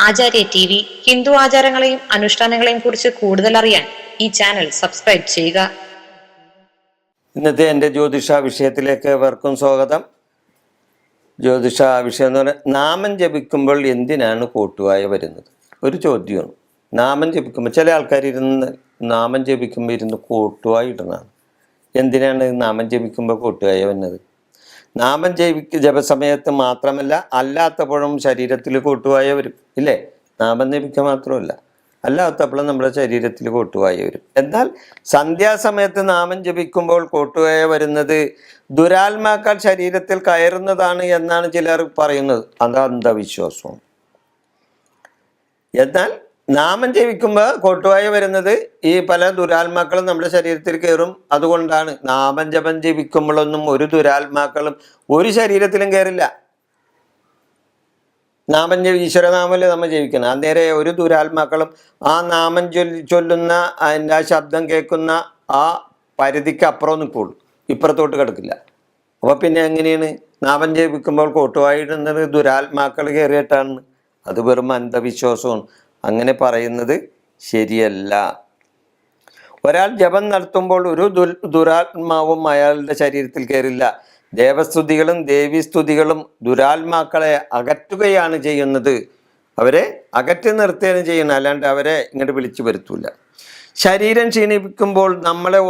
ആചാര്യ T V Hindu ആചാരങ്ങളെയും അനുഷ്ഠാനങ്ങളെയും കുറിച്ച് കൂടുതൽ അറിയാൻ ഈ ചാനൽ സബ്സ്ക്രൈബ് ചെയ്യുക. ഇന്നത്തെ എൻ്റെ ജ്യോതിഷ വിഷയത്തിലേക്ക് ഏവർക്കും സ്വാഗതം. ജ്യോതിഷ വിഷയം എന്ന് പറഞ്ഞാൽ നാമം ജപിക്കുമ്പോൾ എന്തിനാണ് കോട്ടുവായ വരുന്നത്? ഒരു ചോദ്യമാണ്. നാമം ജപിക്കുമ്പോൾ ചില ആൾക്കാർ നാമം ജപിക്കുമ്പോൾ ഇരുന്ന് കോട്ടുവായ ഇടുന്നതാണ്. എന്തിനാണ് നാമം ജപിക്കുമ്പോൾ കോട്ടുവായ വരുന്നത്? നാമം ജപസമയത്ത് മാത്രമല്ല, അല്ലാത്തപ്പോഴും ശരീരത്തിൽ കോട്ടുവായ വരും, ഇല്ലേ? നാമം ജപിക്കുക മാത്രമല്ല, അല്ലാത്തപ്പോഴും നമ്മുടെ ശരീരത്തിൽ കോട്ടുവായ വരും. എന്നാൽ സന്ധ്യാസമയത്ത് നാമം ജപിക്കുമ്പോൾ കോട്ടുവായ വരുന്നത് ദുരാത്മാക്കൾ ശരീരത്തിൽ കയറുന്നതാണ് എന്നാണ് ചിലർ പറയുന്നത്. അത് അന്ധവിശ്വാസമാണ്. എന്നാൽ നാമം ജപിക്കുമ്പോൾ കോട്ടുവായ വരുന്നത് ഈ പല ദുരാത്മാക്കളും നമ്മുടെ ശരീരത്തിൽ കയറും. അതുകൊണ്ടാണ് നാമം ജപം ജപിക്കുമ്പോഴൊന്നും ഒരു ദുരാത്മാക്കളും ഒരു ശരീരത്തിലും കയറില്ല. ഈശ്വരനാമല്ലേ നമ്മൾ ജപിക്കണം. അന്നേരെ ഒരു ദുരാത്മാക്കളും ആ നാമം ചൊല്ലുന്ന അതിൻ്റെ ആ ശബ്ദം കേൾക്കുന്ന ആ പരിധിക്ക് അപ്പുറം നിൽക്കുള്ളൂ, ഇപ്പുറത്തോട്ട് കിടക്കില്ല. അപ്പോൾ പിന്നെ എങ്ങനെയാണ് നാമം ജപിക്കുമ്പോൾ കോട്ടുവായിടുന്നത്? ദുരാത്മാക്കൾ കയറിയിട്ടാണ്. അത് വെറും അന്ധവിശ്വാസമാണ്. അങ്ങനെ പറയുന്നത് ശരിയല്ല. ഒരാൾ ജപം നടത്തുമ്പോൾ ഒരു ദുരാത്മാവും അയാളുടെ ശരീരത്തിൽ കയറില്ല. ദേവസ്തുതികളും ദേവീസ്തുതികളും ദുരാത്മാക്കളെ അകറ്റുകയാണ് ചെയ്യുന്നത്. അവരെ അകറ്റി നിർത്തുകയാണ് ചെയ്യുന്നത്, അല്ലാണ്ട് അവരെ ഇങ്ങോട്ട് വിളിച്ചു വരുത്തൂല. ശരീരം ക്ഷീണിപ്പിക്കുമ്പോൾ നമ്മളെ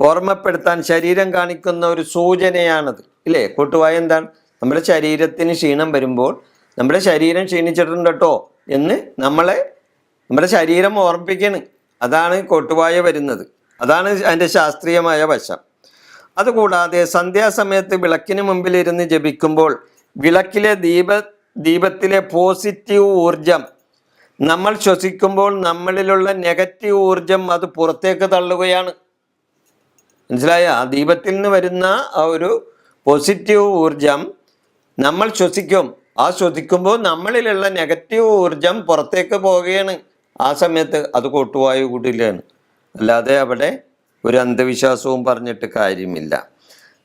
ഓർമ്മപ്പെടുത്താൻ ശരീരം കാണിക്കുന്ന ഒരു സൂചനയാണത്, ഇല്ലേ? കോട്ടുവായ എന്താണ്? നമ്മുടെ ശരീരത്തിന് ക്ഷീണം വരുമ്പോൾ നമ്മുടെ ശരീരം ക്ഷീണിച്ചിട്ടുണ്ട് കേട്ടോ എന്ന് നമ്മുടെ ശരീരം ഓർമ്മിപ്പിക്കുകയാണ്. അതാണ് കോട്ടുവായ വരുന്നത്. അതാണ് അതിൻ്റെ ശാസ്ത്രീയമായ വശം. അതുകൂടാതെ സന്ധ്യാസമയത്ത് വിളക്കിന് മുമ്പിലിരുന്ന് ജപിക്കുമ്പോൾ വിളക്കിലെ ദീപത്തിലെ പോസിറ്റീവ് ഊർജം നമ്മൾ ശ്വസിക്കുമ്പോൾ നമ്മളിലുള്ള നെഗറ്റീവ് ഊർജം അത് പുറത്തേക്ക് തള്ളുകയാണ്. മനസ്സിലായ? ആ ദീപത്തിൽ നിന്ന് വരുന്ന ആ ഒരു പോസിറ്റീവ് ഊർജം നമ്മൾ ശ്വസിക്കും. ആ ശ്വസിക്കുമ്പോൾ നമ്മളിലുള്ള നെഗറ്റീവ് ഊർജം പുറത്തേക്ക് പോവുകയാണ്. ആ സമയത്ത് അത് കോട്ടുവായു കൂടിലാണ്. അല്ലാതെ അവിടെ ഒരു അന്ധവിശ്വാസവും പറഞ്ഞിട്ട് കാര്യമില്ല.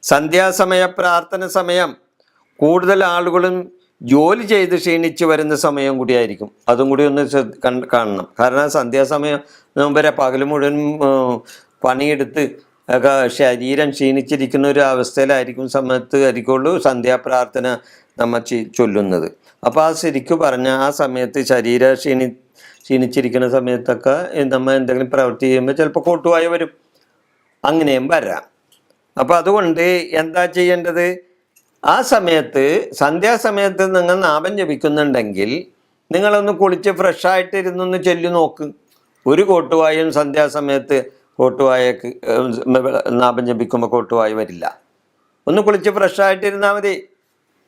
സന്ധ്യാസമയ പ്രാർത്ഥന സമയം കൂടുതൽ ആളുകളും ജോലി ചെയ്ത് ക്ഷീണിച്ച് വരുന്ന സമയം കൂടിയായിരിക്കും. അതും കൂടി ഒന്ന് കാണണം. കാരണം സന്ധ്യാസമയം വരെ പകൽ മുഴുവൻ പണിയെടുത്ത് ഒക്കെ ശരീരം ക്ഷീണിച്ചിരിക്കുന്ന ഒരു അവസ്ഥയിലായിരിക്കും ആയിരിക്കുള്ളൂ സന്ധ്യാപ്രാർത്ഥന നമ്മൾ ചൊല്ലുന്നത്. അപ്പോൾ ആ ശരിക്കും പറഞ്ഞാൽ ആ സമയത്ത് ക്ഷീണിച്ചിരിക്കുന്ന സമയത്തൊക്കെ നമ്മൾ എന്തെങ്കിലും പ്രവൃത്തി ചെയ്യുമ്പോൾ ചിലപ്പോൾ കോട്ടുവായ വരും. അങ്ങനെയും വരാം. അപ്പോൾ അതുകൊണ്ട് എന്താ ചെയ്യേണ്ടത്? ആ സമയത്ത് സന്ധ്യാസമയത്ത് നിങ്ങൾ നാമം ജപിക്കുന്നുണ്ടെങ്കിൽ നിങ്ങളൊന്ന് കുളിച്ച് ഫ്രഷായിട്ട് ഇരുന്നൊന്ന് ചൊല്ലി നോക്ക്. ഒരു കോട്ടുവായും സന്ധ്യാസമയത്ത് കോട്ടുവായക്ക് നാമം ജപിക്കുമ്പോൾ കോട്ടുവായ വരില്ല. ഒന്ന് കുളിച്ച് ഫ്രഷായിട്ടിരുന്നാൽ മതി,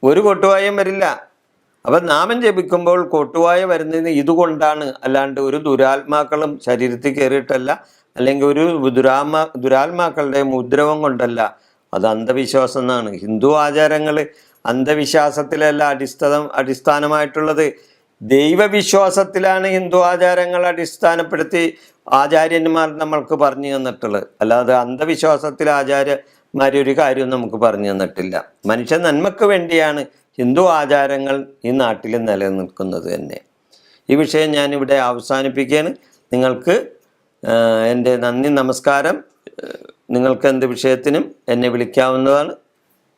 ഒരു കോട്ടുവായും വരില്ല. അപ്പം നാമം ജപിക്കുമ്പോൾ കോട്ടുവായ വരുന്നത് ഇതുകൊണ്ടാണ്, അല്ലാണ്ട് ഒരു ദുരാത്മാക്കളും ശരീരത്തിൽ കയറിയിട്ടല്ല, അല്ലെങ്കിൽ ഒരു ദുരാത്മാക്കളുടെ മുദ്രവം കൊണ്ടല്ല. അത് അന്ധവിശ്വാസം എന്നാണ്. ഹിന്ദു ആചാരങ്ങൾ അന്ധവിശ്വാസത്തിലല്ല അടിസ്ഥാനമായിട്ടുള്ളത്, ദൈവവിശ്വാസത്തിലാണ് ഹിന്ദു ആചാരങ്ങൾ അടിസ്ഥാനപ്പെടുത്തി ആചാര്യന്മാർ നമ്മൾക്ക് പറഞ്ഞു തന്നിട്ടുള്ളത്. അല്ലാതെ അന്ധവിശ്വാസത്തിൽ ആചാര്യന്മാരൊരു കാര്യവും നമുക്ക് പറഞ്ഞു തന്നിട്ടില്ല. മനുഷ്യ നന്മക്ക് വേണ്ടിയാണ് ഹിന്ദു ആചാരങ്ങൾ ഈ നാട്ടിൽ നിലനിൽക്കുന്നത് തന്നെ. ഈ വിഷയം ഞാനിവിടെ അവസാനിപ്പിക്കുകയാണ്. നിങ്ങൾക്ക് എൻ്റെ നന്ദി, നമസ്കാരം. നിങ്ങൾക്ക് എന്ത് വിഷയത്തിനും എന്നെ വിളിക്കാവുന്നതാണ്.